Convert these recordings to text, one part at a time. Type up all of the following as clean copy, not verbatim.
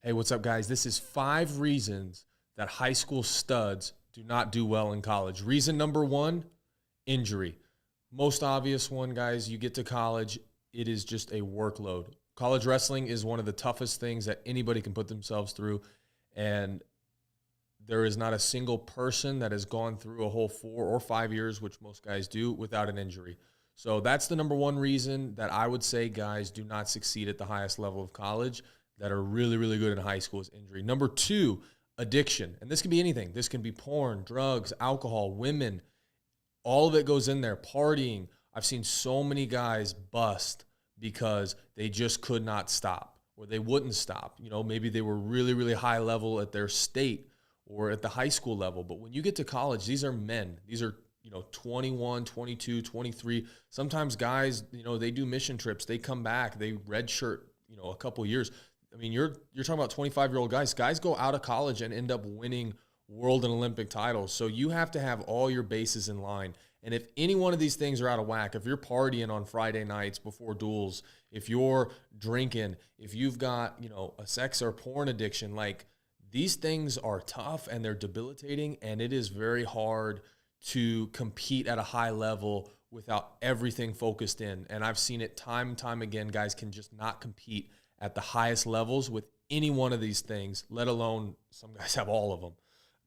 Hey, what's up, guys? This is 5 reasons that high school studs do not do well in college. Reason number 1, injury. Most obvious one, guys, you get to college, it is just a workload. College wrestling is one of the toughest things that anybody can put themselves through, and there is not a single person that has gone through a whole 4 or 5 years, which most guys do, without an injury. So that's the number 1 reason that I would say guys do not succeed at the highest level of college that are really, really good in high school is injury. Number 2, addiction. And this can be anything. This can be porn, drugs, alcohol, women. All of it goes in there. Partying. I've seen so many guys bust because they just could not stop or they wouldn't stop. You know, maybe they were really, really high level at their state or at the high school level. But when you get to college, these are men. These are 21, 22, 23. Sometimes guys, they do mission trips. They come back. They redshirt, a couple years. I mean, you're talking about 25-year-old guys. Guys go out of college and end up winning world and Olympic titles. So you have to have all your bases in line. And if any one of these things are out of whack, if you're partying on Friday nights before duels, if you're drinking, if you've got, a sex or porn addiction, like these things are tough and they're debilitating, and it is very hard to compete at a high level without everything focused in. And I've seen it time and time again. Guys can just not compete at the highest levels with any one of these things, let alone some guys have all of them.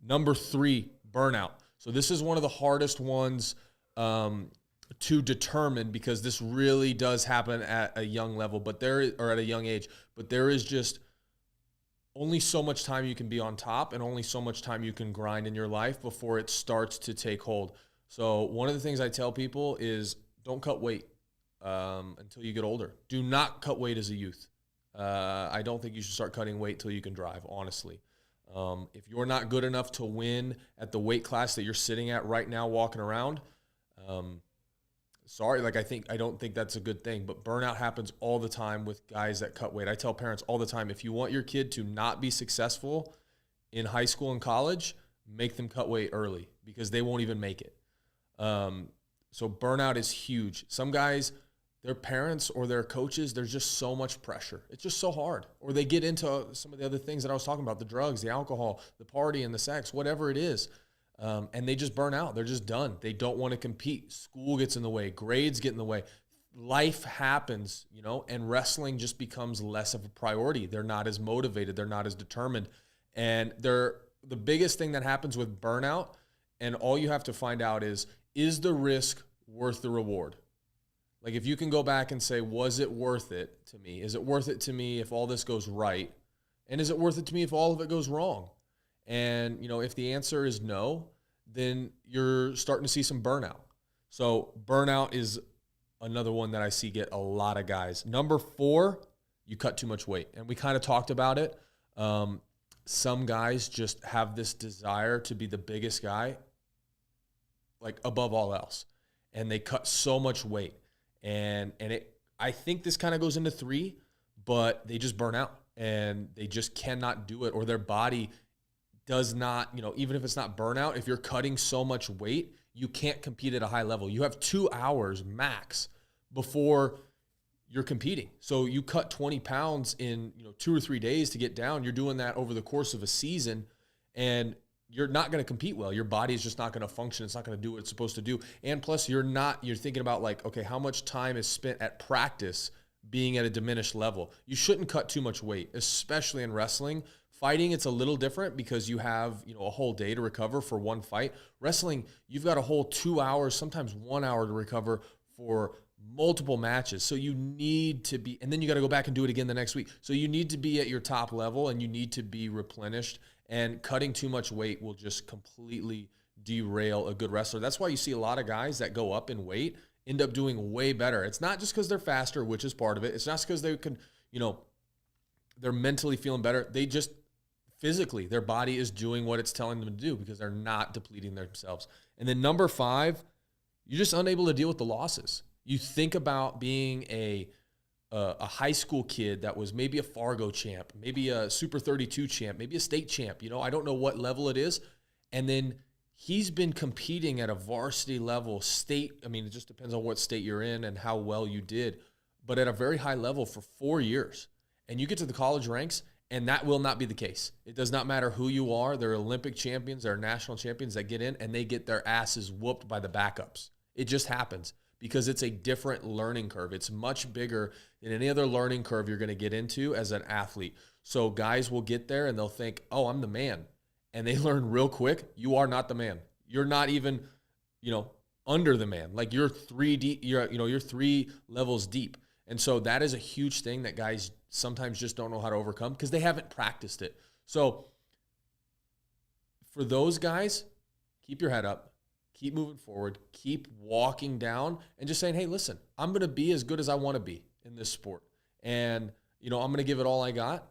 Number 3, burnout. So this is one of the hardest ones to determine because this really does happen at a young level, or at a young age. But there is just only so much time you can be on top and only so much time you can grind in your life before it starts to take hold. So one of the things I tell people is don't cut weight until you get older. Do not cut weight as a youth. I don't think you should start cutting weight till you can drive, honestly. If you're not good enough to win at the weight class that you're sitting at right now walking around, sorry, I don't think that's a good thing, but burnout happens all the time with guys that cut weight. I tell parents all the time, if you want your kid to not be successful in high school and college, make them cut weight early because they won't even make it. So burnout is huge. Some guys, their parents or their coaches, there's just so much pressure. It's just so hard. Or they get into some of the other things that I was talking about, the drugs, the alcohol, the party and the sex, whatever it is. And they just burn out. They're just done. They don't want to compete. School gets in the way. Grades get in the way. Life happens, and wrestling just becomes less of a priority. They're not as motivated. They're not as determined. And the biggest thing that happens with burnout, and all you have to find out is the risk worth the reward? Like if you can go back and say, was it worth it to me? Is it worth it to me if all this goes right? And is it worth it to me if all of it goes wrong? And, if the answer is no, then you're starting to see some burnout. So burnout is another one that I see get a lot of guys. Number 4, you cut too much weight. And we kind of talked about it. Some guys just have this desire to be the biggest guy, like above all else. And they cut so much weight. And I think this kind of goes into 3, but they just burn out and they just cannot do it, or their body does not, even if it's not burnout, if you're cutting so much weight, you can't compete at a high level. You have 2 hours max before you're competing. So you cut 20 pounds in 2 or 3 days to get down. You're doing that over the course of a season, and you're not going to compete well. Your body is just not going to function. It's not going to do what it's supposed to do. And plus you're thinking about okay, how much time is spent at practice being at a diminished level. You shouldn't cut too much weight, especially in wrestling. Fighting, it's a little different because you have, a whole day to recover for one fight. Wrestling, you've got a whole 2 hours, sometimes 1 hour to recover for multiple matches. So you need to be, and then you got to go back and do it again the next week. So you need to be at your top level and you need to be replenished. And cutting too much weight will just completely derail a good wrestler. That's why you see a lot of guys that go up in weight end up doing way better. It's not just because they're faster, which is part of it. It's not because they can, they're mentally feeling better. They just physically, their body is doing what it's telling them to do because they're not depleting themselves. And then number 5, you're just unable to deal with the losses. You think about being a high school kid that was maybe a Fargo champ, maybe a Super 32 champ, maybe a state champ. I don't know what level it is. And then he's been competing at a varsity level, state. I mean, it just depends on what state you're in and how well you did, but at a very high level for 4 years. And you get to the college ranks And that will not be the case. It does not matter who you are. There are Olympic champions, there are national champions that get in and they get their asses whooped by the backups. It just happens because it's a different learning curve. It's much bigger than any other learning curve you're going to get into as an athlete. So guys will get there and they'll think, oh, I'm the man. And they learn real quick, you are not the man. You're not even, under the man. Like you're 3D, you're 3 levels deep. And so that is a huge thing that guys sometimes just don't know how to overcome because they haven't practiced it. So for those guys, keep your head up, keep moving forward, keep walking down and just saying, hey, listen, I'm going to be as good as I want to be in this sport. And, I'm going to give it all I got.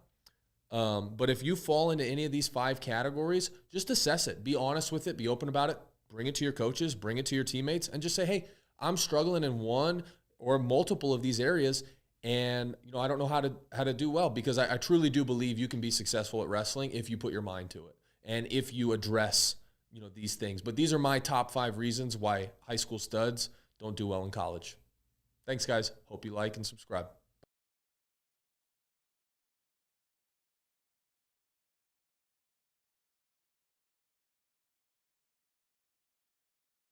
But if you fall into any of these 5 categories, just assess it, be honest with it, be open about it, bring it to your coaches, bring it to your teammates and just say, hey, I'm struggling in one or multiple of these areas. And, I don't know how to do well because I truly do believe you can be successful at wrestling if you put your mind to it. And if you address, these things. But these are my top 5 reasons why high school studs don't do well in college. Thanks, guys. Hope you like and subscribe.